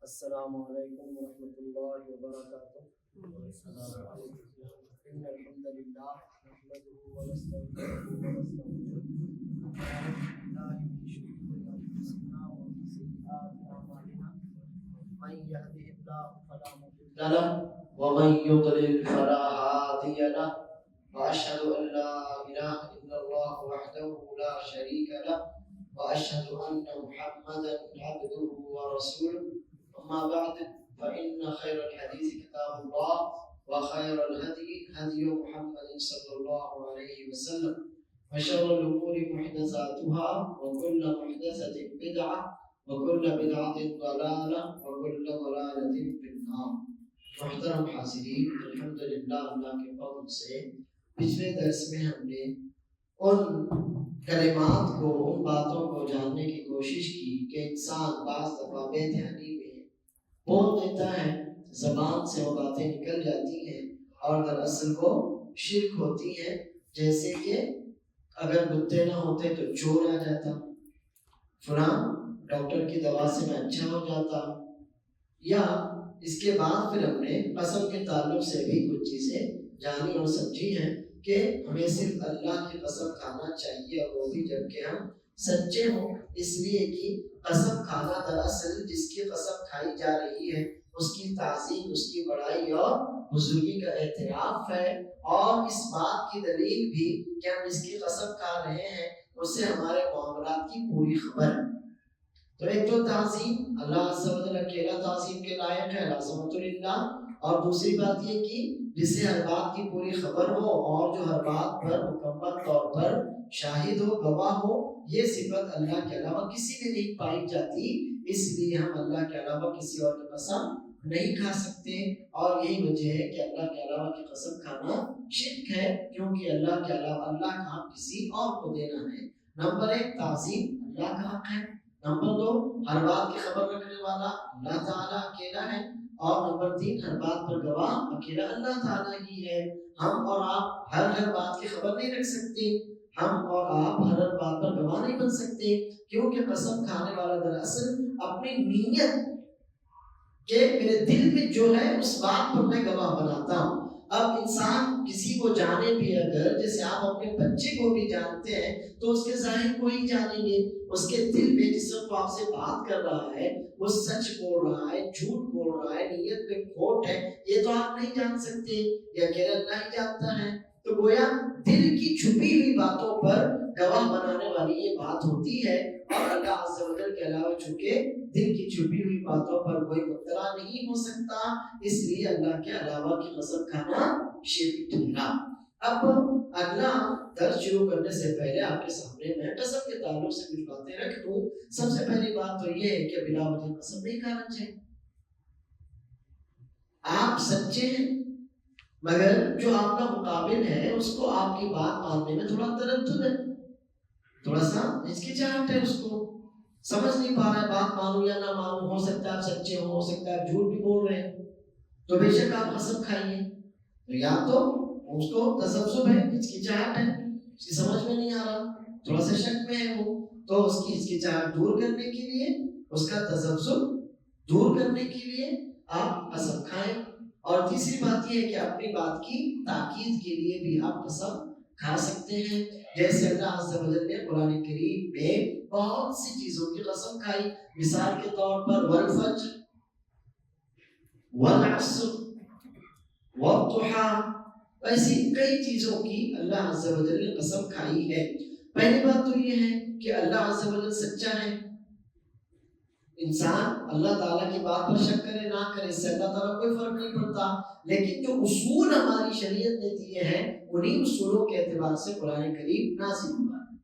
السلام علیکم ورحمۃ اللہ وبرکاتہ۔ ان الحمد للہ نحمده ونستعینه ونستغفره ونعوذ باللہ من شرور انفسنا ومن سیئات اعمالنا من يهده الله فلا مضل له ومن يضلل فلا هادي له واشهد ان لا اله الا الله وحده لا شريك له واشهد ان محمدا عبده ورسوله أما بعد فإن خير الحديث كتاب الله وخير الهدي هدي محمد صلى الله عليه وسلم وشر الأمور محدثاتها وكل محدثة بدعة وكل بدعة ضلالة وكل ضلالة في النار۔ محترم حاضرین، الحمدللہ اللہ کے فضل سے پچھلے درس میں ہم نے ان کلمات کو، ان باتوں کو جاننے کی کوشش کی کہ انسان بعض دفعہ بے دھیانی میں بول دیتا ہے، زبان سے وہ باتیں نکل جاتی ہیں اور دراصل وہ شرک ہوتی ہیں۔ جیسے کہ اگر کتے نہ ہوتے تو چور آ جاتا، فلاں ڈاکٹر کی دوا سے میں اچھا ہو جاتا، یا اس کے بعد پھر ہم نے قسم کے تعلق سے بھی کچھ چیزیں جانی اور سمجھی ہیں کہ ہمیں صرف اللہ کی قسم کھانا چاہیے، اور وہ بھی جب کہ ہم سچے ہوں، اس لیے کہ قسم کھانا دراصل جس کی قسم کھائی جا رہی ہے اس کی تعظیم، اس کی بڑائی اور بزرگی کا اعتراف ہے، اور اس بات کی دلیل بھی کہ ہم اس کی قسم کھا رہے ہیں اس سے ہمارے معاملات کی پوری خبر ہے۔ تو ایک تو تعظیم، اللہ عز و جل اکیلا تعظیم کے لائق ہے، العظمۃ للہ، اور دوسری بات یہ کہ جسے ہر بات کی پوری خبر ہو اور جو ہر بات پر مکمل طور پر شاہد ہو، گواہ ہو، یہ صفت اللہ کے علاوہ کسی میں نہیں پائی جاتی، اس لیے ہم اللہ کے علاوہ کسی اور کی قسم نہیں کھا سکتے، اور یہی وجہ ہے کہ اللہ کے علاوہ کی قسم کھانا شرک ہے، کیونکہ اللہ کے علاوہ اللہ کا حق کسی اور کو دینا ہے۔ نمبر ایک، تعظیم اللہ کا حق ہے۔ نمبر دو، ہر بات کی خبر رکھنے والا اللہ تعالیٰ اکیلا ہے، اور نمبر تین، ہر بات پر گواہ اکیلا اللہ تعالیٰ ہی ہے۔ ہم اور آپ ہر بات کی خبر نہیں رکھ سکتے، ہم اور آپ ہر بات پر گواہ نہیں بن سکتے، کیونکہ قسم کھانے والا دراصل اپنی نیت کہ میرے دل میں جو ہے اس بات پر میں گواہ بناتا ہوں۔ اب انسان کسی کو جانے بھی، اگر جیسے آپ اپنے بچے کو بھی جانتے ہیں تو اس کے ظاہر کو ہی جانیں گے، اس کے دل میں جس وقت آپ سے بات کر رہا ہے وہ سچ بول رہا ہے، جھوٹ بول رہا ہے، نیت میں کھوٹ ہے، یہ تو آپ نہیں جان سکتے، یہ اکیلا اللہ ہی جانتا ہے۔ تو گویا دل کی چھپی ہوئی باتوں پر گواہ بنانے والی یہ بات ہوتی ہے، اور اللہ عز و جل کے علاوہ چونکہ دل کی چھپی ہوئی باتوں پر کوئی مطلع نہیں ہو سکتا، اس لیے اللہ کے علاوہ کی قسم کھانا شرک ٹھہرا۔ اب اگلا درس شروع کرنے سے پہلے آپ کے سامنے میں قسم کے تعلق سے کچھ باتیں رکھ دوں۔ سب سے پہلی بات تو یہ ہے کہ بلا وجہ قسم نہیں کھانا چاہیے۔ آپ سچے ہیں مگر جو آپ کا مقابل ہے اس کو آپ کی بات ماننے میں تھوڑا تردد ہے، تھوڑا سا ہچکچاہٹ ہے، اس کو سمجھ نہیں پا رہا ہے بات مانوں یا نہ مانوں، ہو سکتا ہے آپ سچے ہو سکتا ہے آپ جھوٹ بھی بول رہے ہیں، تو بے شک آپ قسم کھائیے، تو یا تو اس کو تذبذب ہے، ہچکچاہٹ ہے، اس کی سمجھ میں نہیں آ رہا، تھوڑا سا شک میں ہے وہ، تو اس کی ہچکچاہٹ دور کرنے کے لیے، اس کا تذبذب دور کرنے کے لیے آپ قسم کھائیں۔ اور تیسری بات یہ ہے کہ اپنی بات کی تاکید کے لیے بھی آپ قسم کھا سکتے ہیں، جیسے اللہ عز و جل نے قرآن کریم میں بہت سی چیزوں کی قسم کھائی، مثال کے طور پر والفجر والعصر والضحیٰ، ایسی کئی چیزوں کی اللہ عز و جل نے قسم کھائی ہے۔ پہلی بات تو یہ ہے کہ اللہ عز و جل سچا ہے، انسان اللہ تعالیٰ کی بات پر شک کرے نہ کرے اس سے اللہ تعالیٰ کوئی فرق نہیں پڑتا، لیکن جو اصول ہماری شریعت نے دیے ہیں انہی اصولوں کے اعتبار سے قرآن کریم نازل ہوا ہے۔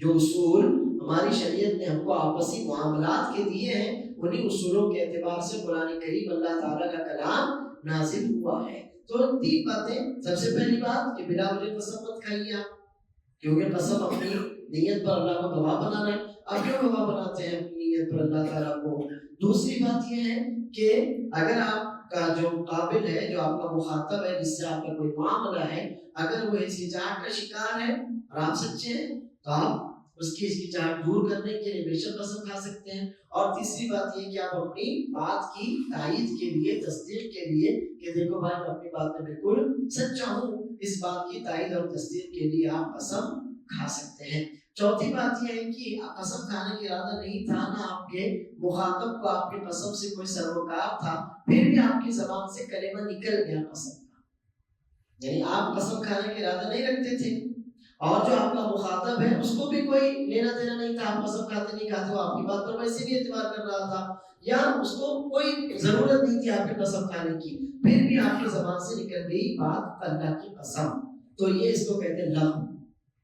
جو اصول ہماری شریعت نے ہم کو آپسی معاملات کے دیے ہیں انہی اصولوں کے اعتبار سے قرآن کریم اللہ تعالیٰ کا کلام نازل ہوا ہے۔ تو تین باتیں، سب سے پہلی بات کہ بلا وجہ قسم مت کھائیے آپ، کیونکہ قسم اپنی نیت پر اللہ کو گواہ بنانا ہے، آپ کیوں گواہ بناتے ہیں اپنی نیت پر اللہ تعالیٰ کو؟ دوسری بات یہ ہے کہ اگر آپ کا جو قابل ہے، جو آپ کا مخاطب ہے، جس سے آپ کا کوئی معاملہ ہے، اگر وہ ہچکچاہٹ کا شکار ہے اور آپ سچے ہیں تو آپ اس کی ہچکچاہٹ دور کرنے کے لیے بے شک قسم کھا سکتے ہیں. اور تیسری بات یہ کہ آپ اپنی بات کی تائید کے لیے، تصدیق کے لیے کہ دیکھو بھائی میں اپنی بات میں بالکل سچا ہوں، اس بات کی تائید اور تصدیق کے لیے آپ قسم کھا سکتے ہیں. چوتھی بات یہ ہے کہ قسم کھانے کا ارادہ نہیں تھا، نہ آپ کے مخاطب کو آپ کی قسم سے کوئی سروکار تھا، پھر بھی آپ کی زبان سے کلمہ نکل گیا قسم کا، یعنی آپ قسم کھانے کا ارادہ نہیں رکھتے تھے، اور جو آپ کا مخاطب ہے اس کو بھی کوئی لینا دینا نہیں تھا، آپ قسم کھاتے نہیں کھاتے، وہ آپ کی بات پر ویسے بھی اعتبار کر رہا تھا، یا اس کو کوئی ضرورت نہیں تھی آپ کی قسم کھانے کی، پھر بھی آپ کی زبان سے نکل گئی بات اللہ کی قسم، تو یہ اس کو کہتے ہیں لغو.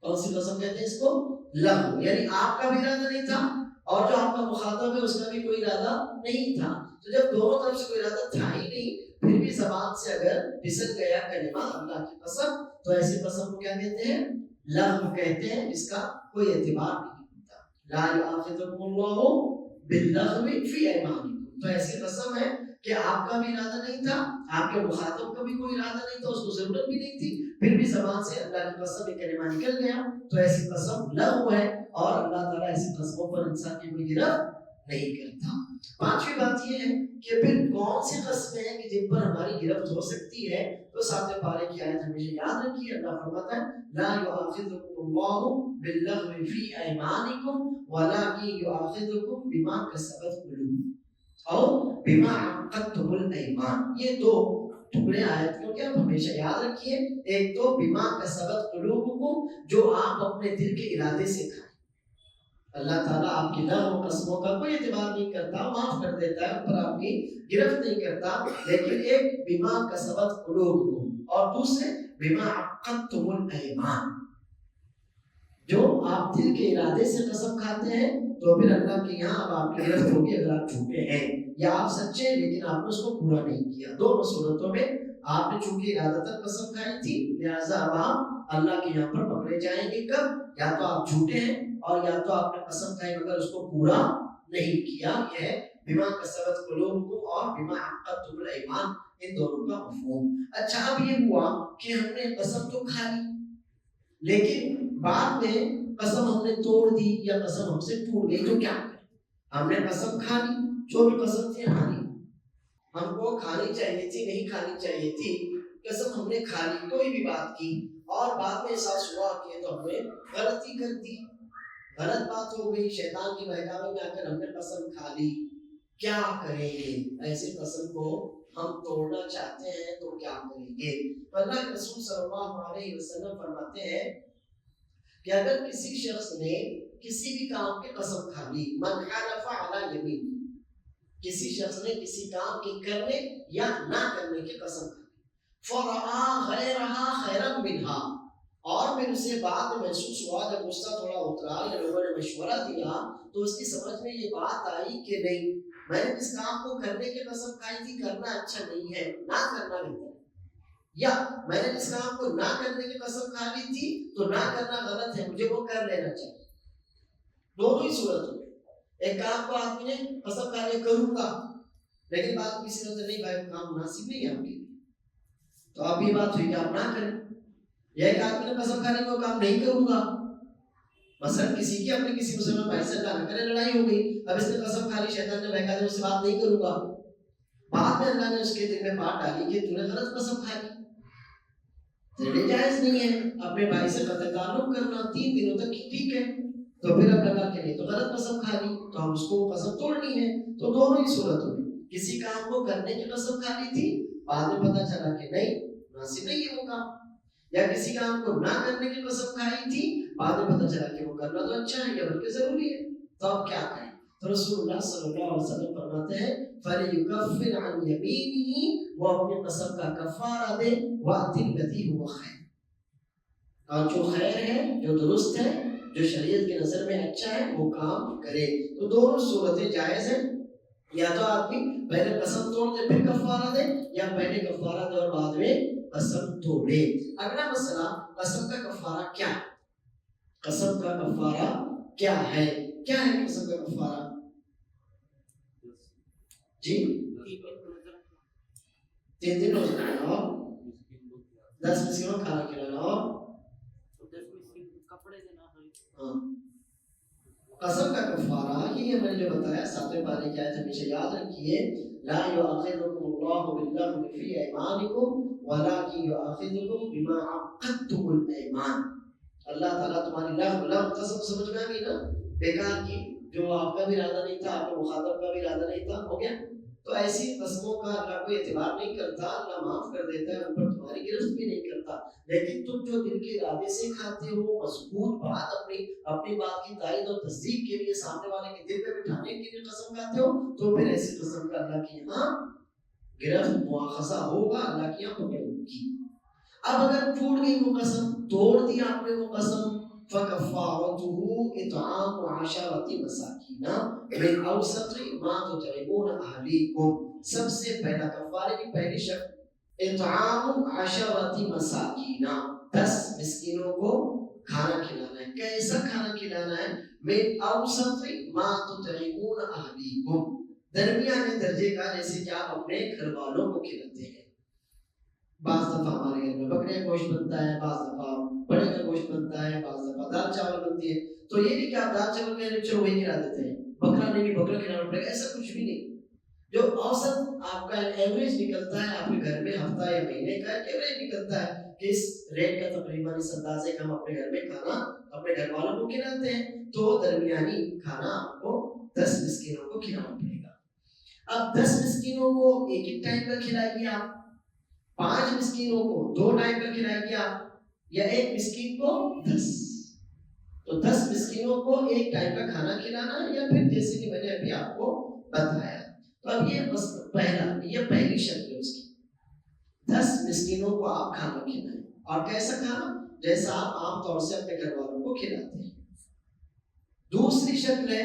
کون سی قسم کہتے ہیں اس کو؟ لغو. یعنی آپ کا بھی ارادہ نہیں تھا اور جو آپ کا مخاطب ہے اس کا بھی کوئی ارادہ نہیں تھا. تو جب دونوں طرف سے کوئی ارادہ تھا ہی نہیں، پھر بھی زبان سے اگر پھسل گیا کلمہ اللہ کی قسم، تو ایسی قسم کو کیا کہتے ہیں؟ لغو کہتے ہیں، اس کا کوئی اعتبار نہیں ہوتا. لا یؤاخذکم اللہ باللغو فی ایمانکم. تو ایسی قسم ہے کہ آپ کا بھی ارادہ نہیں تھا، آپ کے مخاطب کا بھی کوئی ارادہ نہیں تھا، اس کو ضرورت بھی نہیں تھی، پھر بھی زبان سے اللہ کی قسم ایک کلمہ نکل گیا، تو ایسی قسم لغو ہے، اور اللہ تعالیٰ ایسی قسموں پر انسان کی کوئی گرفت نہیں کرتا. پانچویں بات یہ ہے کہ پھر کون سی قسمیں ہیں کہ جن پر ہماری گرفت ہو سکتی ہے؟ تو ساتھ پارے کی آیت ہمیشہ یاد رکھیے. اللہ فرماتا ہے لا یؤاخذکم اللہ باللغو فی ایمانکم ولکن یؤاخذکم بما کسبت قلوبکم اور بما عقدتم الایمان. یہ دو ٹکڑے آیت کو کیا ہمیشہ یاد رکھیے. ایک تو بما کسبت قلوبکم، جو آپ اپنے دل کے ارادے سے کھائیں. اللہ تعالیٰ آپ کی لغو قسموں کا کوئی اعتبار نہیں کرتا، معاف کر دیتا ہے، پر آپ کی گرفت نہیں کرتا. لیکن ایک بما کسبت قلوبکم اور دوسرے بما عقدتم الایمان، جو آپ دل کے ارادے سے قسم کھاتے ہیں، تو پھر اللہ کے یہاں اب آپ کی گرفت ہوگی اگر آپ جھوٹے ہیں، یا آپ سچے ہیں لیکن آپ نے اس کو پورا نہیں کیا. دونوں صورتوں میں آپ نے چونکہ ارادتاً قسم کھائی تھی، لہٰذا اب آپ اللہ کے یہاں پر پکڑے جائیں گے. کب؟ یا تو آپ جھوٹے ہیں اور یا تو آپ نے قسم کھائی مگر اس کو پورا نہیں کیا. یہ ہے بما کسبت قلوبکم اور بما عقدتم الایمان، ان دونوں کا مفہوم. اچھا اب یہ ہوا کہ ہم نے قسم تو کھا لی، لیکن بعد میں قسم ہم نے توڑ دی یا قسم ہم سے ٹوٹ گئی، تو کیا کریں؟ ہم نے قسم کھا لی، جو بھی قسم تھی ہماری، ہم کو کھانی چاہیے تھی نہیں کھانی چاہیے تھی، قسم ہم نے کھا لی کوئی بھی بات کی، اور بعد میں احساس ہوا کہ تو ہم نے غلطی کر دی، غلط بات ہو گئی، شیطان کی بہکاوی میں آ کر ہم نے قسم کھا لی. کیا کریں گے؟ ایسی قسم کو ہم توڑنا چاہتے ہیں تو کیا کریں گے؟ اللہ کے رسول صلی اللہ علیہ وسلم فرماتے ہیں کہ اگر کسی شخص نے کسی بھی کام کی قسم کھا لی، من حلف علی یمین، کسی شخص نے کسی کام کے کرنے یا نہ کرنے کی قسم کھا لی، فرعا غیرہا خیرا منہا، اور پھر اسے بعد میں محسوس ہوا جب غصہ تھوڑا اترا یا لوگوں نے مشورہ دیا تو اس کی سمجھ میں یہ بات آئی کہ نہیں، میں نے اس کام کو کرنے کی قسم کھائی تھی، کرنا اچھا نہیں ہے، نہ کرنا بہتر ہے، یا میں نے اس کام کو نہ کرنے کی قسم کھا لی تھی تو نہ کرنا غلط ہے، مجھے وہ کر لینا چاہیے. دونوں ہی صورت ہوئی. ایک کام کو آدمی نے قسم کھا لیا کروں گا، لیکن بات کسی نے نہیں بھائی کام مناسب نہیں ہے آپ کے لیے، تو اب یہ بات ہوئی کہ آپ نہ کریں. یا ایک آدمی نے قسم کھا لی وہ کام نہیں کروں گا، مثلا کسی کی اپنے کسی مسلمان بھائی سے اللہ نہ کرے لڑائی ہو گئی، اب اس نے قسم کھا لی، شیطان نے بہکا دیا اس سے بات نہیں کروں گا، بعد میں اللہ نے اس کے دل میں بات ڈالی کہ تو نے غلط قسم کھا لی، تیرے جائز نہیں ہے اپنے بھائی سے قطع تعلق کرنا 3 دنوں تک ٹھیک ہے، تو پھر اب لگا کہ نہیں تو غلط قسم کھا لی تو ہم اس کو قسم توڑنی ہے. تو دونوں ہی صورت ہوئی، کسی کام کو کرنے کی قسم کھا لی تھی، بعد میں پتہ چلا کہ نہیں مناسب نہیں ہے وہ کام، یا کسی کام کو نہ کرنے کی قسم کھائی تھی، بعد میں پتہ چلا کہ وہ کرنا تو اچھا ہے یا بلکہ ضروری ہے، تو اب کیا کریں؟ تو رسول اللہ صلی اللہ علیہ وسلم فرماتے ہیں فَلْيُكَفِّرْ عَنْ يَمِينِهِ، وہ اپنی قسم کا کفارہ دے، وَأْتِ الَّذِي هُوَ خَيْرٌ، اور جو خیر ہے، جو درست ہے، جو شریعت کی نظر میں اچھا ہے وہ کام کرے. تو دونوں صورتیں جائز ہیں، یا تو آدمی پہلے قسم توڑ دے پھر کفارہ دے، یا پہلے کفارہ دے اور بعد میں قسم توڑے. اگلا مسئلہ قسم کا کفارہ کیا ہے؟ قسم کا کفارہ کیا ہے؟ کیا ہے قسم کا کفارہ؟ جی 3 دن روزہ رکھنا اور 10 مسکینوں کھانا کھلانا اور 10 مسکین کپڑے دینا. ہاں قسم کا کفارہ یہ میں نے جو بتایا 7ویں پارے کی آیت ہمیشہ یاد رکھیے، لا یؤاخذکم اللہ باللغو فی ایمانکم ولکن یؤاخذکم بما عقدتم الایمان. اللہ تعالیٰ تمہاری لغو قسم سمجھ میں آ گئی نا، بیکار کی، جو آپ کا بھی ارادہ نہیں تھا، آپ کے مخاطب کا بھی ارادہ نہیں تھا، ہو گیا. تو ایسی قسموں کا اللہ کوئی اعتبار نہیں کرتا، اللہ معاف کر دیتا ہے، ان پر تمہاری گرفت بھی نہیں کرتا. لیکن تم جو دل کے ارادے سے کھاتے ہو، مضبوط بات اپنی بات کی تائید اور تصدیق کے لیے سامنے والے کے دل میں بٹھانے کے لیے قسم کھاتے ہو، تو پھر ایسی قسم کا اللہ کے یہاں گرفت مواخذہ ہوگا، اللہ کے یہاں پکڑ ہوگی. اب اگر ٹوٹ گئی وہ قسم، توڑ دیا آپ نے وہ قسم، فَكَفَّارَتُهُ إِطْعَامُ عَشَرَةِ مَسَاكِينَ مِنْ أَوْسَطِ مَا تُطْعِمُونَ أَهْلِيكُمْ. سب سے پہلا کفارے کی پہلی شرط اطعام 10 مساکین، 10 مسکینوں کو کھانا کھلانا ہے. کیسا کھانا کھلانا ہے؟ من اوسط ما تطعمون اهلیکم، درمیانے درجے کا، جیسے کہ آپ اپنے گھر والوں کو کھلاتے ہیں. بعض دفعہ ہمارے گھر میں بکرے کا گوشت بنتا ہے، بعض دفعہ بڑے کا گوشت بنتا ہے، بعض دفعہ دال چاول بنتی ہے. تو یہ نہیں کہ آپ دال چاول میں چلو وہی کھلا دیتے ہیں، بکرا نہیں بکرا کھلانا پڑے گا، ایسا کچھ بھی نہیں. جو اوسط آپ کا ایوریج نکلتا ہے آپ کے گھر میں ہفتہ یا مہینے کا ایوریج نکلتا ہے کہ اس ریٹ کا تقریباً اس اندازے کا ہم اپنے گھر میں کھانا اپنے گھر والوں کو کھلاتے ہیں، تو درمیانی کھانا آپ کو 10 مسکینوں کو کھلانا پڑے گا. اب 10 مسکینوں کو ایک ایک ٹائم کا کھلائیے آپ، 5 مسکینوں کو 2 ٹائم کا کھلائیے آپ، یا ایک مسکین کو 10. تو 10 مسکینوں کو ایک ٹائم کا کھانا کھلانا، یا پھر جیسے کہ میں نے ابھی آپ کو بتایا. تو اب یہ پہلی شرط ہے اس کی، 10 مسکینوں کو آپ کھانا کھلائیں. اور کیسا کھانا؟ جیسا آپ عام طور سے اپنے گھر والوں کو کھلاتے ہیں. دوسری شرط ہے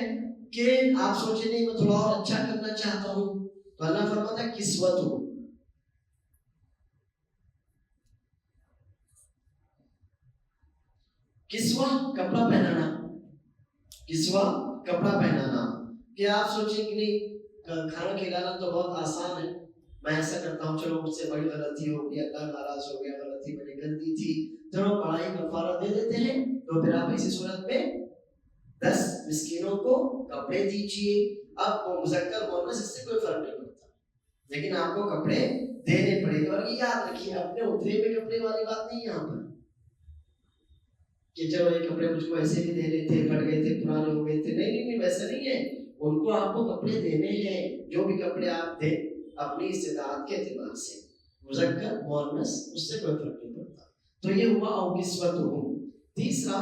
کہ آپ سوچیں نہیں میں تھوڑا اور اچھا کرنا چاہتا ہوں، تو اللہ فرماتا ہے کسوت ہو. کسوہ کپڑا پہنانا، کسوہ کپڑا پہنانا. کہ آپ سوچیں کہ نہیں کھانا کھلانا تو بہت آسان ہے، میں ایسا کرتا ہوں، چلو مجھ سے بڑی غلطی ہو گئی، اللہ ناراض ہو گیا، غلطی میں نے کر دی تھی، چلو بڑا ہی کفارہ دے دیتے ہیں. تو پھر آپ اسی صورت میں 10 مسکینوں کو کپڑے دیجیے. اب وہ مذکر مؤنث اس سے کوئی فرق نہیں پڑتا، لیکن آپ کو کپڑے دینے پڑے گا. اور یہ یاد رکھیے اپنے اترے میں کپڑے والی بات نہیں یہاں پر کہ چلو یہ کپڑے مجھ کو ایسے بھی دینے تھے، پھٹ گئے تھے، پرانے ہو گئے تھے. نہیں، ویسا نہیں ہے. ان کو آپ کو کپڑے دینے ہیں، جو بھی کپڑے آپ دیں اپنی استطاعت کے اعتبار سے، مذکر مؤنث اس سے کوئی فرق نہیں پڑتا. تو یہ ہوا او کسوتہم. تیسرا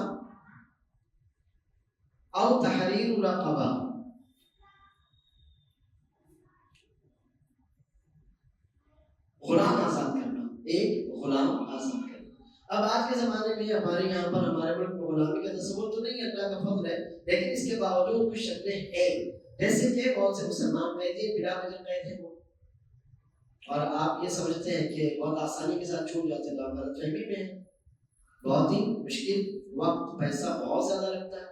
او تحریر رقبہ، غلام آزاد کرنا، ایک غلام آزاد کرنا. اب آج کے زمانے میں ہمارے یہاں پر ہمارے ملک میں غلامی کا تصور تو نہیں، اللہ کا فضل ہے، لیکن اس کے باوجود کچھ شکلیں ہیں، جیسے کہ بہت سے مسلمان قیدی بلا وجہ قید ہیں وہ، اور آپ یہ سمجھتے ہیں کہ بہت آسانی کے ساتھ چھوٹ جاتے ہیں، تو آپ غلط فہمی میں ہیں. بہت ہی مشکل وقت، پیسہ بہت زیادہ لگتا ہے.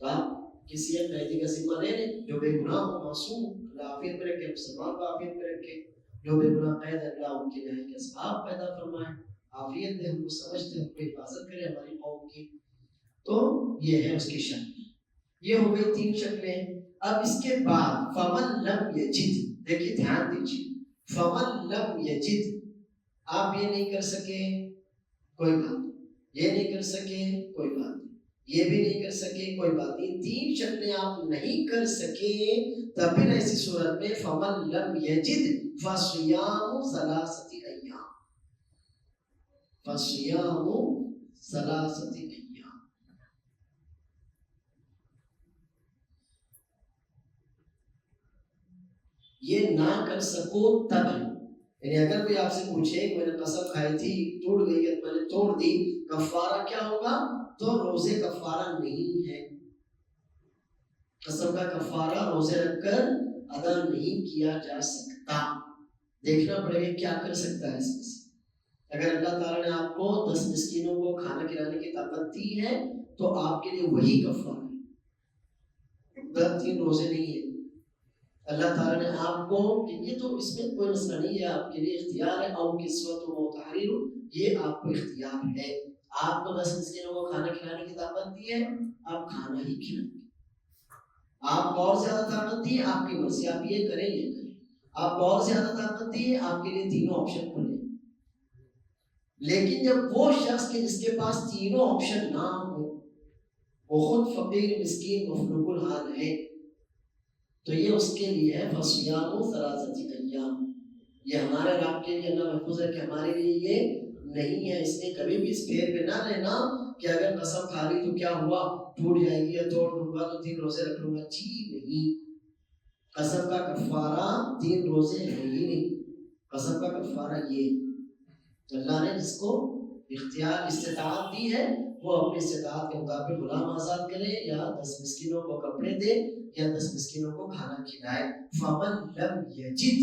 تو آپ کسی ایک قیدی کا ذمہ لے لیں جو بے گناہ ہو، معصوم، اللہ عافیت میں رکھے، مسلمان کو عافیت میں رکھے. جو بے گناہ قید ہے اللہ ان کے لیے کے اسباب پیدا فرمائے، عافیت دے، ہم کو سمجھتے ہیں، ہم کو حفاظت کرے ہماری قوم کی. تو یہ ہے اس کی شکل. یہ ہو گئی 3 شکلیں. اب اس کے بعد فمن لم یجد، دیکھیے دھیان دیجیے، فمن لم یجد، آپ یہ نہیں کر سکے کوئی بات نہیں، یہ نہیں کر سکے کوئی بات نہیں، یہ بھی نہیں کر سکے کوئی بات نہیں. 3 شکلیں آپ نہیں کر سکے، تب پھر ایسی صورت میں فمن لم یجد فصیام 3 ایام، فصیام 3 ایام. یہ نہ کر سکو تب ہے، یعنی اگر کوئی آپ سے پوچھے کہ میں نے قسم کھائی تھی ٹوٹ گئی ہے میں نے توڑ دی، کفارہ کیا ہوگا؟ تو روزے کفارہ نہیں ہے. قسم کا کفارہ روزے رکھ کر ادا نہیں کیا جا سکتا. دیکھنا پڑے گا کیا کر سکتا ہے اس میں سے. اگر اللہ تعالیٰ نے آپ کو 10 مسکینوں کو کھانا کھلانے کی طاقت دی ہے تو آپ کے لیے وہی کفارہ ہے، 3 روزے نہیں ہے. اللہ تعالیٰ نے آپ کو، یہ تو اس میں کوئی مسئلہ نہیں ہے، آپ کے لیے اختیار ہے. او کسوت و تحریر، یہ آپ کو اختیار ہے. آپ کو 10 مسکینوں کو کھانا کھلانے کی طاقت دی ہے، آپ کھانا ہی کھلائیں. آپ کو اور زیادہ طاقت دی، آپ کی مرضی، آپ یہ کریں یہ کریں. آپ کو اور زیادہ طاقت دی، آپ کے لیے تینوں آپشن کھلے. لیکن جب وہ شخص کے جس کے پاس تینوں آپشن نہ ہو، وہ خود فقیر مسکین مفلوق الحال ہے، تو یہ اس کے لیے ہے فصیام ثلاثۃ ایام. یہ ہمارے رب کے لیے اللہ محفوظ ہے کہ ہمارے لیے یہ نہیں ہے. اس لیے کبھی بھی اس پھیر پہ نہ رہنا کہ اگر قسم کھا لی تو کیا ہوا، ٹوٹ جائے گی یا توڑ دوں گا تو 3 روزے رکھ لوں گا. جی نہیں، قسم کا کفارہ 3 روزے ہے ہی نہیں. قسم کا کفارہ یہ اللہ نے جس کو اختیار استطاعت دی ہے وہ اپنے استطاعت کے مطابق غلام آزاد کرے یا 10 مسکینوں کو کپڑے دے یا 10 مسکینوں کو کھانا کھلائے. فمن لم یجد،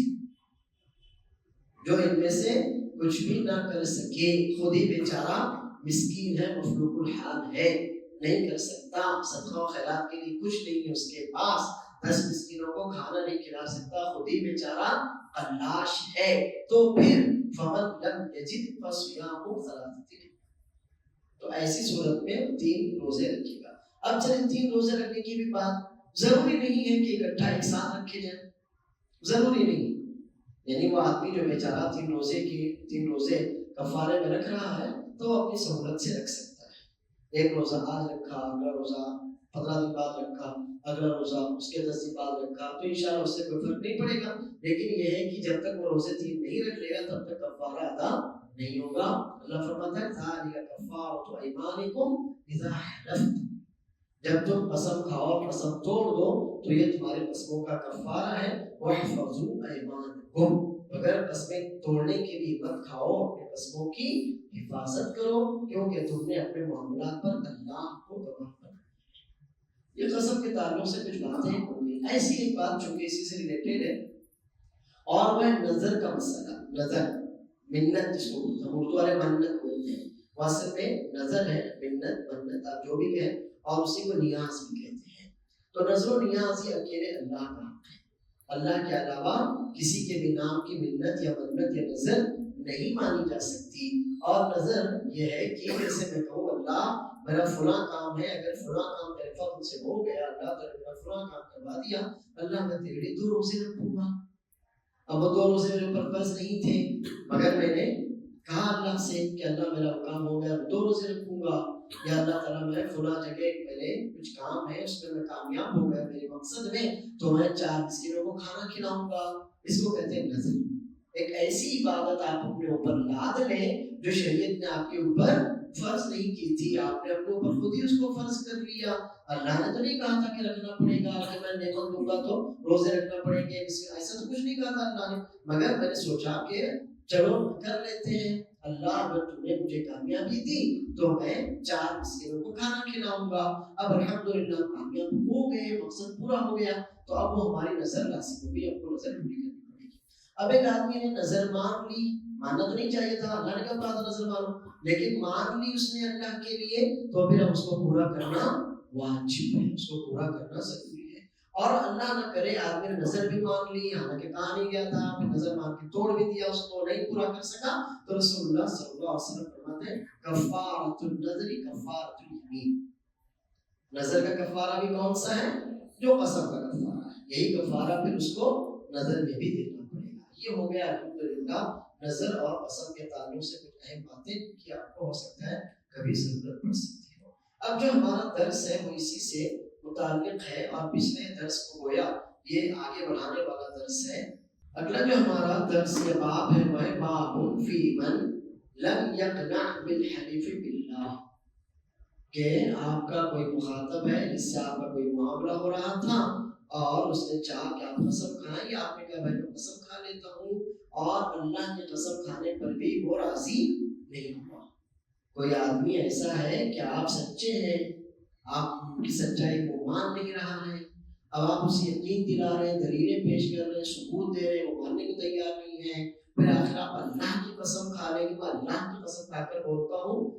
جو ان میں سے کچھ بھی نہ کر سکے، خود ہی بیچارہ مسکین ہے، مفلوق الحال ہے، نہیں کر سکتا، صدقہ و خیرات کے لیے کچھ نہیں ہے اس کے پاس، 10 مسکینوں کو کھانا نہیں کھلا سکتا، خود ہی بیچارہ قلاش ہے، تو پھر فمن لم یجد فصیام ثلاثۃ. تو ایسی صورت میں 3 روزے رکھے گا. اب چلیں 3 روزے رکھنے کی بھی بات، ضروری نہیں ہے کہ اکٹھا ایک ساتھ رکھے جائیں، ضروری نہیں. یعنی وہ آدمی جو بیچارہ 3 روزے کفارے میں رکھ رہا ہے تو وہ اپنی سہولت سے رکھ سکتا ہے. 1 روزہ آج رکھا، اگلا روزہ 15 دن بعد رکھا، اگلا روزہ اس کے 10 دن بعد رکھا، تو انشاءاللہ اس سے کوئی فرق نہیں پڑے گا. لیکن یہ ہے کہ جب تک وہ روزے 3 نہیں رکھ لے گا تب تک کفارہ ادا نہیں ہوگا. اللہ فرماتا ہے ذالک کفارۃ ایمانکم اذا حلفتم، جب تم قسم کھاؤ اور قسم توڑ دو تو یہ تمہارے قسموں کا کفارہ ہے. واحفظوا ایمانکم، اگر قسمیں توڑنے کے لیے مت کھاؤ، اپنے قسموں کی حفاظت کرو، کیونکہ تم نے اپنے معاملات پر اللہ کو گواہ بنایا. یہ قسم کے تعلق سے کچھ باتیں ہوئی. ایسی ایک بات چونکہ اسی سے ریلیٹڈ ہے اور وہ نظر کا مسئلہ. نظر منت جس کو ہم اردو والے منت بولتے ہیں، واصل میں نظر ہے، منت منت آپ جو بھی کہیں، اور اسی کو نیاز بھی کہتے ہیں. تو نظر و نیاز یہ اکیلے اللہ کا حق ہے. اللہ کے علاوہ کسی کے بھی نام کی منت یا منت یا نظر نہیں مانی جا سکتی. اور نظر یہ ہے کہ جیسے میں کہوں اللہ میرا فلاں کام ہے، اگر فلاں کام میرے فضل سے ہو گیا، اللہ تعالیٰ نے فلاں کام کروا دیا، اللہ میں تیرے لیے 2 روزے رکھوں گا. اب وہ 2 روزے میرے اوپر فرض نہیں تھے، مگر میں نے کہا اللہ سے کہ اللہ میرا کام ہو گیا، 2 روزے رکھوں گا، یا اللہ تعالیٰ میں فلاں جگہ میرے کچھ کام ہے اس میں کامیاب ہو گیا میرے مقصد میں، تو میں 4 مسکینوں کو کھانا کھلاؤں گا. اس کو کہتے ہیں نظر. ایک ایسی عبادت آپ اپنے اوپر لاد لیں جو شریعت نے آپ کے اوپر فرض نہیں کی تھی، آپ نے اپنے اوپر خود ہی اس کو فرض کر لیا. اللہ نے تو نہیں کہا تھا کہ رکھنا پڑے گا، کہ میں نعمت دوں گا تو روزے رکھنا پڑیں گے، ایسا تو کچھ نہیں کہا تھا اللہ نے، مگر میں نے سوچا کہ چلو کر لیتے ہیں. اللہ اگر تم نے مجھے کامیابی دی تو میں 4 مسکینوں کو کھانا کھلاؤں گا. اب الحمدللہ کامیاب ہو گئے، مقصد پورا ہو گیا، تو اب وہ ہماری نظر لازم ہوگی، اب کو نظر پوری کرنی پڑے گی. اب ایک آدمی نے نظر مان لی، ماننا تو نہیں چاہیے تھا، اللہ نے کہا تھا نظر مانو، لیکن مان لی اس نے اللہ کے لیے، تو پھر اب اس کو پورا کرنا واجب ہے، اس کو پورا کرنا ضروری ہے. اور اللہ نہ کرے آدمی نے نظر بھی مان لی، حالانکہ کہا نہیں گیا تھا، پھر نظر مان کے توڑ بھی دیا، اس کو نہیں پورا کر سکا، تو رسول اللہ صلی اللہ علیہ وسلم فرماتے ہیں کفارۃ النذر کفارۃ الیمین. نظر کا کفارہ بھی کون سا ہے؟ جو قسم کا کفارہ ہے، یہی کفارہ پھر اس کو نظر میں بھی دینا پڑے گا. یہ ہو گیا الحمدللہ نظر اور قسم کے تعلق سے کچھ اہم باتیں کہ آپ کو ہو سکتا ہے کبھی ضرورت پڑ سکتی ہو. اب جو ہمارا درس ہے وہ اسی سے متعلق ہے، اور پچھلے درس کو گویا یہ آگے بڑھانے والا درس ہے. اگلا جو ہمارا درس یا باب ہے وہ ہے باب فی من لم یقنع بالحلف باللہ، کہ آپ کا کوئی مخاطب ہے جس سے آپ کا کوئی معاملہ ہو رہا تھا اور اس نے چاہا کہ آپ قسم کھائیں، یا آپ نے کہا میں قسم کھا لیتا ہوں، اور اللہ کے قسم کھانے پر بھی وہ راضی نہیں ہوا. کوئی آدمی ایسا ہے کہ آپ سچے ہیں، آپ کی سچائی کو مان نہیں رہا ہے، اب آپ اسے یقین دلا رہے ہیں، دلیلیں پیش کر رہے ہیں، ثبوت دے رہے ہیں، وہ ماننے کو تیار نہیں ہے. پھر آخر آپ اللہ کی قسم کھا لیں گے. میں اللہ کی قسم کھا کر بولتا ہوں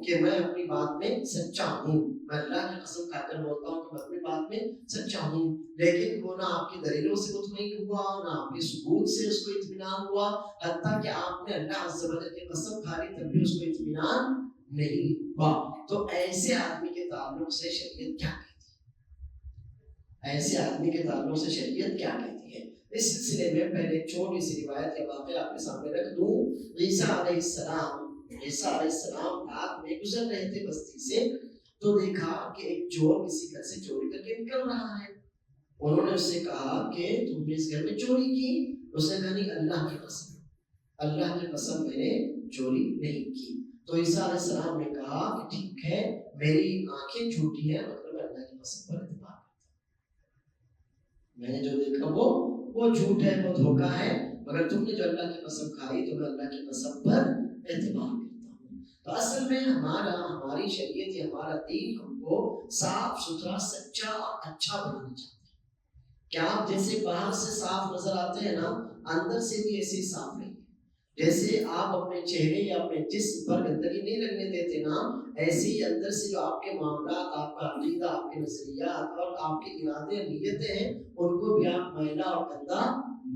کہ میں اپنی بات میں سچا ہوں، میں اللہ کی قسم کھا کر بولتا ہوں کہ میں اپنی بات میں سچا ہوں، لیکن وہ نہ آپ کی دلیلوں سے مطمئن ہوا، نہ آپ کے ثبوت سے اس کو اطمینان ہوا، حتیٰ کہ آپ نے اللہ عز و جل کی قسم کھا لی تب بھی اس کو اطمینان نہیں ہوا. تو ایسے آدمی کے تعلق سے شریعت کیا کہتی ہے؟ ایسے آدمی کے تعلق سے شریعت کیا کہتی ہے؟ اس سلسلے میں پہلے ایک چھوٹی سی روایت یا واقعہ آپ کے سامنے رکھ دوں. عیسیٰ علیہ السلام رات میں گزر رہے تھے بستی سے، تو دیکھا کہ ایک چور کسی گھر سے چوری کر کے نکل رہا ہے. انہوں نے اس سے کہا کہ تم نے اس گھر میں چوری کی؟ اس نے کہا نہیں، اللہ کی قسم میں نے چوری نہیں کی. تو عیسیٰ علیہ السلام نے کہا کہ ٹھیک ہے، میری آنکھیں جھوٹی ہیں، مطلب میں اللہ کی قسم پر اعتبار کرتا ہوں. میں نے جو دیکھا وہ جھوٹ ہے، وہ دھوکہ ہے، مگر تم نے جو اللہ کی قسم کھائی تو میں اللہ کی قسم پر اعتبار کرتا ہوں. تو اصل میں ہماری شریعت یا ہمارا دین ہم کو صاف ستھرا، سچا اور اچھا بنانا چاہتا ہے. کیا آپ جیسے باہر سے صاف نظر آتے ہیں نا، اندر سے بھی ایسے صاف رہیں. جیسے آپ اپنے چہرے یا اپنے جسم پر گندگی نہیں لگنے دیتے نا، ایسے ہی اندر سے جو آپ کے معاملات، آپ کا عقیدہ، آپ کے نظریات اور آپ کے ارادے نیتیں ہیں، ان کو بھی آپ میلا اور گندا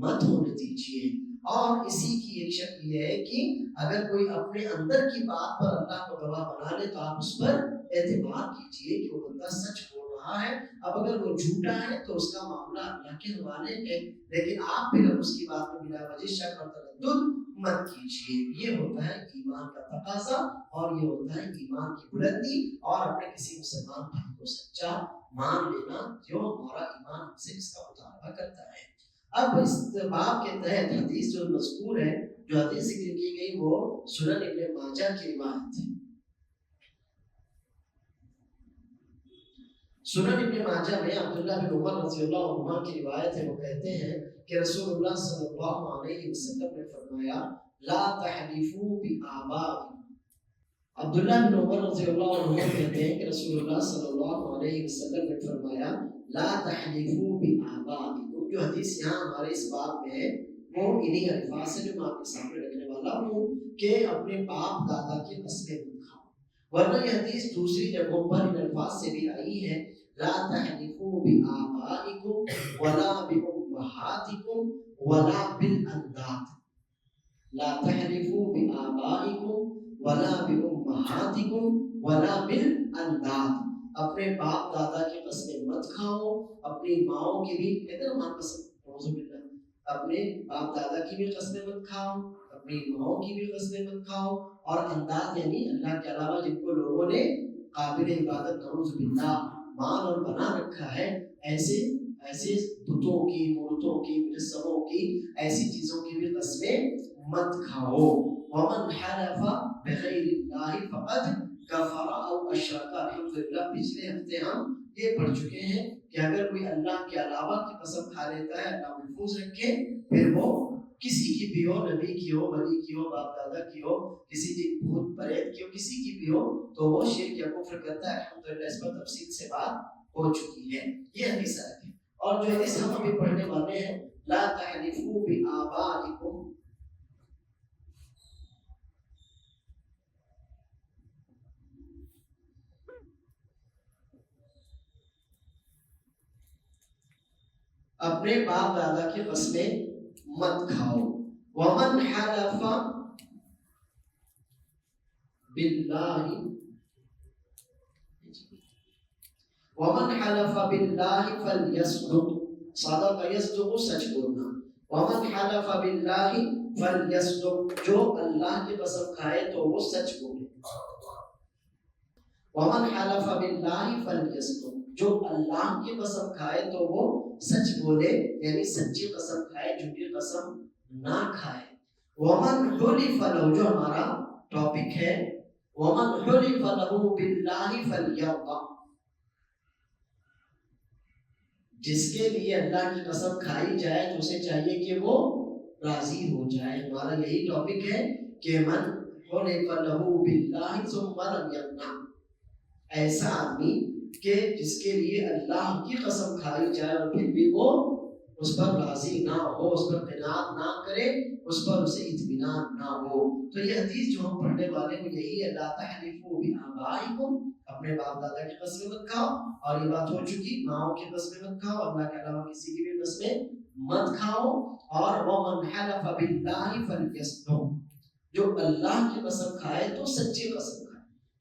مت ہونے دیجیے. اور اسی کی ایک شکل یہ ہے کہ اگر کوئی اپنے اندر کی بات پر اللہ کو گواہ بنا لے تو آپ اس پر اعتبار کیجیے کہ وہ بندہ سچ بول رہا ہے. اب اگر وہ جھوٹا ہے تو اس کا معاملہ اللہ کے حوالے ہے، لیکن آپ پھر اس کی بات میں بلا وجہ شک اور تردد مت کیجیے. یہ ہوتا ہے ایمان کا تقاضا، اور یہ ہوتا ہے ایمان کی بلندی، اور اپنے کسی مسلمان بھائی کو سچا مان لینا جو ہمارا ایمان سے اس کا مطالبہ کرتا ہے. اب اس باب کے تحت حدیث جو مذکور ہے، جو حدیث ذکر کی گئی، وہ سنن ابن ماجہ کی روایت ہے. سنن ابن ماجہ میں عبداللہ بن عمر رضی اللہ عنہ کی روایت ہے. وہ کہتے ہیں کہ رسول اللہ صلی اللہ علیہ وسلم نے فرمایا لا تحلفوا بآبائکم. عبداللہ بن عمر رضی اللہ عنہ کہتے ہیں کہ رسول اللہ صلی اللہ علیہ وسلم نے فرمایا لا تحلفوا بآبائکم. جو حدیث یہاں ہمارے اس باب میں ہے وہ انہی الفاظ سے جو میں آپ کے سامنے رکھنے والا ہوں کہ اپنے باپ دادا کی قسمیں مت کھاؤ. ورنہ یہ حدیث دوسری جگہوں پر ان الفاظ سے بھی آئی ہے لا تحلفوا بآبائکم ولا بأمہاتکم ولا بالانداد. لا تحلفوا بآبائکم ولا بأمہاتکم ولا بالانداد. اپنے باپ دادا کی قسمیں مت کھاؤ، اپنی ماؤں کی بھی، کہتے ہیں نا ماں قسم، اپنے باپ دادا کی بھی قسمیں مت کھاؤ، اپنی ماؤں کی بھی قسمیں مت کھاؤ. اور انداد یعنی اللہ کے علاوہ جن کو لوگوں نے قابل عبادت نعوذ باللہ مان اور بنا رکھا ہے، ایسے بتوں کی، مورتوں کی، مجسموں کی، ایسی چیزوں کی بھی قسمیں مت کھاؤ. ومن حلف بغیر اللہ فقد کفر او اشرک. الحمدللہ پچھلے ہفتے ہم یہ پڑھ چکے ہیں کہ اگر کوئی اللہ کے علاوہ کی قسم کھا لیتا ہے، اللہ محفوظ رکھے، پھر وہ کسی کی بھی ہو، نبی کی ہو، ولی کی ہو، باپ دادا کی ہو، کسی جن بھوت پریت کی ہو، کسی کی بھی ہو، تو وہ شرک یا کفر کرتا ہے. الحمدللہ اس پر تفصیل سے بات ہو چکی ہے. یہ حدیث ہے. اور جو حدیث ہم ابھی پڑھنے والے ہیں لا تحلفوا بآبائکم، اپنے باپ دادا کی قسمیں مت کھاؤ. ومن حلف باللہ فلیصدق. صدق یصدق، سچ بولنا. ومن حلف باللہ فلیصدق. جو اللہ کی قسم کھائے تو وہ سچ بولے. ومن حلف باللہ فلیصدق. جو اللہ کی قسم کھائے تو وہ سچ بولے، یعنی سچی قسم کھائے، جھوٹی قسم نہ کھائے. ومن حلف له، جو ہمارا ٹاپک ہے، ومن حلف له باللہ فلیرضى. جس کے لیے اللہ کی قسم کھائی جائے تو اسے چاہیے کہ وہ راضی ہو جائے. ہمارا یہی ٹاپک ہے کہ من حلف له باللہ ثم لم يمنع. ایسا آدمی کہ جس کے لیے اللہ کی قسم کھائی جائے اور پھر بھی وہ اس پر راضی نہ ہو، اس پر قناعت نہ کرے، اس پر اسے اطمینان نہ ہو. تو یہ حدیث جو ہم پڑھنے والے ہیں یہی ہے لا تحلفوا بآبائکم. اپنے باپ دادا کی قسمیں مت کھاؤ، اور یہ بات ہو چکی، ماؤں کی قسمیں مت کھاؤ، اللہ کے علاوہ کسی کی بھی قسمیں مت کھاؤ. اور ومن حلف باللہ فلیصدق. جو اللہ کی قسم کھائے تو سچی قسم کھائے.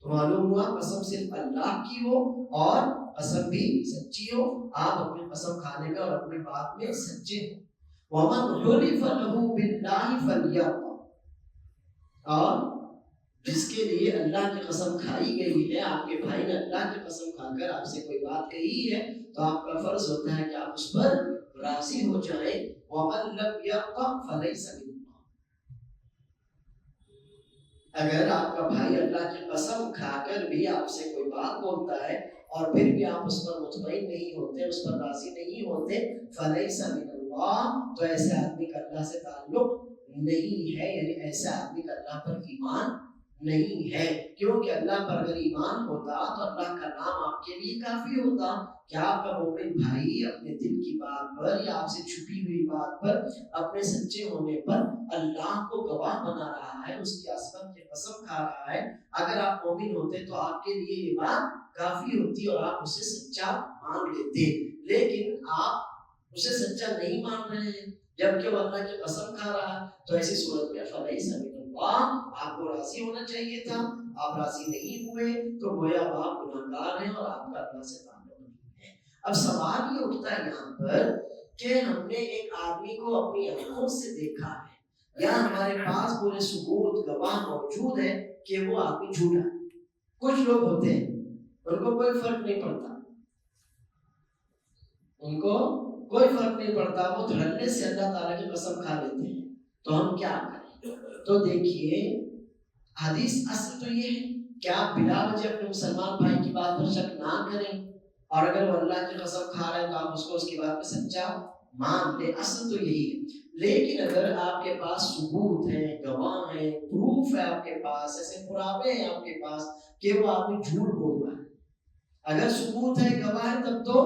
تو معلوم ہوا قسم صرف اللہ کی ہو اور قسم بھی سچی ہو، آپ اپنی قسم کھانے میں اور اپنی بات میں سچے ہو۔ وَمَنْ حُلِفَ لَهُ بِاللَّهِ فَلْيَرْضَ، اور جس کے لیے اللہ کی قسم کھائی گئی ہے، آپ کے بھائی نے اللہ کی قسم کھا کر آپ سے کوئی بات کہی ہے تو آپ کا فرض ہوتا ہے کہ آپ اس پر راضی ہو جائیں۔ وَمَنْ لَمْ يَرْضَ فَلَيْسَ مِنَّا، اگر آپ کا بھائی اللہ کی قسم کھا کر بھی آپ سے کوئی بات بولتا ہے اور پھر بھی آپ اس پر مطمئن نہیں ہوتے، اس پر راضی نہیں ہوتے، فَلَيْسَ مِنَ اللَّهِ، تو ایسے آدمی کا اللہ سے تعلق نہیں ہے، یعنی ایسے آدمی کا اللہ پر ایمان نہیں ہے۔ کیونکہ اللہ پر اگر ایمان ہوتا تو اللہ کا نام آپ کے لیے کافی ہوتا۔ کیا آپ کا مومن بھائی اپنے دل کی بات پر یا آپ سے چھپی ہوئی بات پر، اپنے سچے ہونے پر اللہ کو گواہ بنا رہا ہے، اس کی عصمت کی قسم کھا رہا ہے؟ اگر آپ مومن ہوتے تو آپ کے لیے یہ بات کافی ہوتی اور آپ اسے سچا مان لیتے، لیکن آپ اسے سچا نہیں مان رہے ہیں جبکہ وہ اللہ کی قسم کھا رہا ہے، تو ایسی صورت میں فَلَيْسَ مِنَ اللَّهِ، آپ کو راضی ہونا چاہیے تھا، آپ راضی نہیں ہوئے تو گویا آپ گناہگار ہیں اور آپ کا اللہ سے تعلق نہیں ہے۔ اب سوال یہ اٹھتا ہے یہاں پر کہ ہم نے ایک آدمی کو اپنی آنکھوں سے دیکھا ہے یا ہمارے پاس پورے ثبوت گواہ موجود ہے کہ وہ آدمی جھوٹا ہے۔ کچھ لوگ ہوتے ہیں ان کو کوئی فرق نہیں پڑتا، ان کو کوئی فرق نہیں پڑتا، وہ دھڑلے سے اللہ تعالیٰ کی قسم کھا لیتے ہیں، تو ہم کیا کریں؟ تو دیکھیے حدیث اصل تو یہ ہے کہ آپ بلا وجہ اپنے مسلمان بھائی کی بات پر شک نہ کریں، اور اگر وہ اللہ کی قسم کھا رہے ہیں تو آپ اس کو اس کی بات پہ سچا مان لیں، اصل تو یہی ہے۔ لیکن اگر آپ کے پاس ثبوت ہے، گواہ ہے، پروف ہے، آپ کے پاس ایسے پراوے ہیں آپ کے پاس کہ وہ آدمی جھوٹ بول رہا ہے، اگر ثبوت ہے، گواہ ہے، تب تو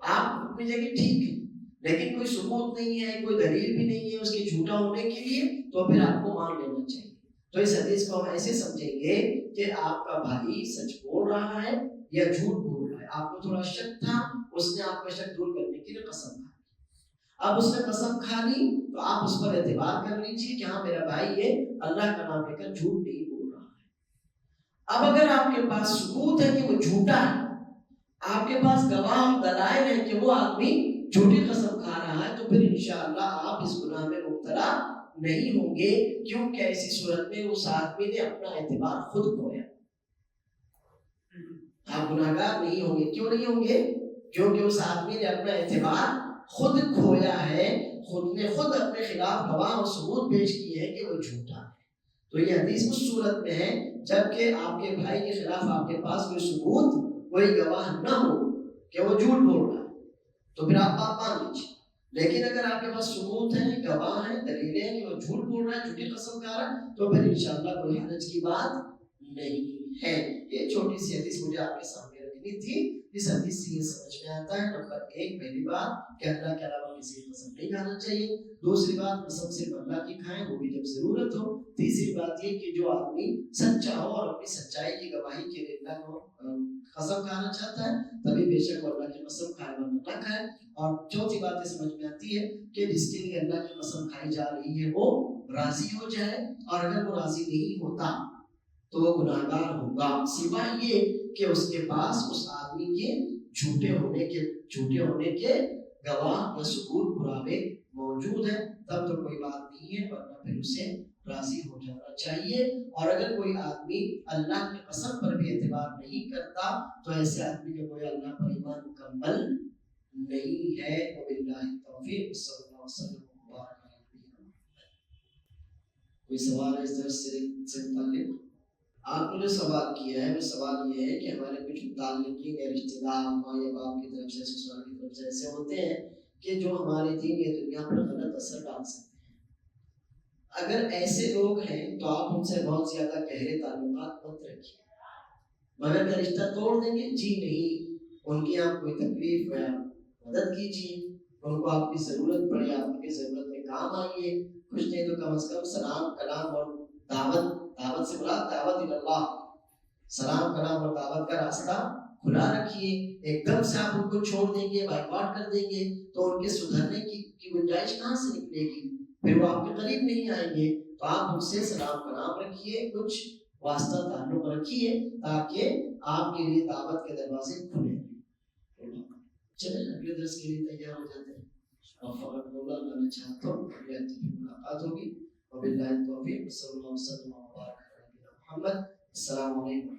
آپ اپنی جگہ ٹھیک ہے، لیکن کوئی ثبوت نہیں ہے، کوئی دلیل بھی نہیں ہے اس کے جھوٹا ہونے کے لیے، تو پھر آپ کو مان لینا چاہیے۔ تو اس حدیث کو ہم ایسے سمجھیں گے کہ آپ کا بھائی سچ بول رہا ہے یا جھوٹ بول رہا ہے، آپ کو تھوڑا شک تھا، اس نے آپ کا شک دور کرنے کے لیے قسم کھا لی، اب اس نے قسم کھا لی تو آپ اس پر اعتبار کر لیجیے کہ ہاں میرا بھائی یہ اللہ کا نام لے کر جھوٹ نہیں بول رہا ہے۔ اب اگر آپ کے پاس ثبوت ہے کہ وہ جھوٹا ہے، آپ کے پاس گواہ اور دلائل ہے کہ وہ آدمی جھوٹی قسم کھا رہا ہے، تو پھر انشاءاللہ آپ اس گناہ میں مبتلا نہیں ہوں گے، کیونکہ ایسی صورت میں اس آدمی نے اپنا اعتبار خود کھویا، آپ گناہگار نہیں ہوں گے۔ کیوں نہیں ہوں گے؟ کیونکہ اس آدمی نے اپنا اعتبار خود کھویا ہے، خود نے خود اپنے خلاف گواہ اور ثبوت پیش کیے ہیں کہ وہ جھوٹا ہے۔ تو یہ حدیث اس صورت میں ہے جبکہ آپ کے بھائی کے خلاف آپ کے پاس کوئی ثبوت، کوئی گواہ نہ ہو کہ وہ جھوٹ بول رہا ہے، تو پھر آپ بات مان لیجیے۔ لیکن اگر آپ کے پاس ثبوت ہے، گواہ ہیں، دلیلیں ہیں کہ وہ جھوٹ بول رہا ہے، جھوٹی قسم کھا رہا ہے، تو پھر انشاءاللہ کوئی حرج کی بات نہیں ہے۔ یہ چھوٹی سی حدیث مجھے آپ کے سامنے رکھنی تھی۔ اس حدیث سے یہ سمجھ میں آتا ہے نمبر 1 پہلی بات کہ اللہ کے علاوہ کسی کی قسم نہیں کھانا چاہیے، دوسری بات قسم صرف اللہ کی کھائیں، وہ بھی جب ضرورت ہو، تیسری بات یہ کہ جو آدمی سچا ہو اور اپنی سچائی کی گواہی کے لیے اللہ کو قسم کھانا چاہتا ہے، تبھی بے شک وہ اللہ کی قسم کھائے ورنہ نہ کھائے۔ اور چوتھی بات یہ سمجھ میں آتی ہے کہ جس کے لیے اللہ کی قسم کھائی جا رہی ہے وہ راضی ہو جائے، اور اگر وہ راضی نہیں ہوتا تو وہ گناہگار ہوگا، سوائے یہ کہ اس کے پاس اس آدمی کے جھوٹے ہونے کے گواہ و ثبوت پراوے موجود ہیں، تب تو کوئی بات نہیں ہے، ورنہ پھر اسے راضی ہو جانا چاہیے۔ اور اگر کوئی آدمی اللہ کی قسم پر بھی اعتبار نہیں کرتا تو ایسے آدمی کا کوئی اللہ پر ایمان مکمل نہیں ہے۔ وباللہ التوفیق، صلی اللہ وسلم وبارک علی نبینا محمد۔ کوئی سوال ہے اس درس سے متعلق؟ آپ نے جو سوال کیا ہے وہ سوال یہ ہے کہ ہمارے کچھ متعلقین یا رشتہ دار ماں یا باپ کی طرف سے، سسرال کی طرف سے ایسے ہوتے ہیں کہ جو ہمارے دین یا دنیا پر غلط اثر ڈال سکتے ہیں۔ اگر ایسے لوگ ہیں تو آپ ان سے بہت زیادہ گہرے تعلقات مت رکھیے، مگر کیا رشتہ توڑ دیں گے؟ جی نہیں، ان کی آپ کوئی تکلیف یا مدد کیجیے، ان کو آپ کی ضرورت پڑے، آپ کی ضرورت میں کام آئیے، کچھ نہیں تو کم از کم سلام کلام اور دعوت سے مراد دعوت اللہ، سلام کلام اور دعوت کا راستہ کھلا رکھیے۔ ایک دم سے آپ ان کو چھوڑ دیں گے، بائیکاٹ کر دیں گے تو ان کے سدھرنے کی گنجائش کہاں سے نکلے گی؟ پھر وہ آپ کے قریب نہیں آئیں گے۔ تو آپ ان سے سلام کلام رکھیے، کچھ واسطہ تعلق رکھیے تاکہ آپ کے لیے دعوت کے دروازے کھلیں۔ چلیں اگلے درس کے لیے تیار ہو جاتے ہیں. وفقکم اللہ. اللہ نے چاہا تو اگلے ہفتے کی ملاقات ہوگی. وباللہ التوفیق. صلی اللہ وسلم وبارک علی نبینا محمد. السلام علیکم.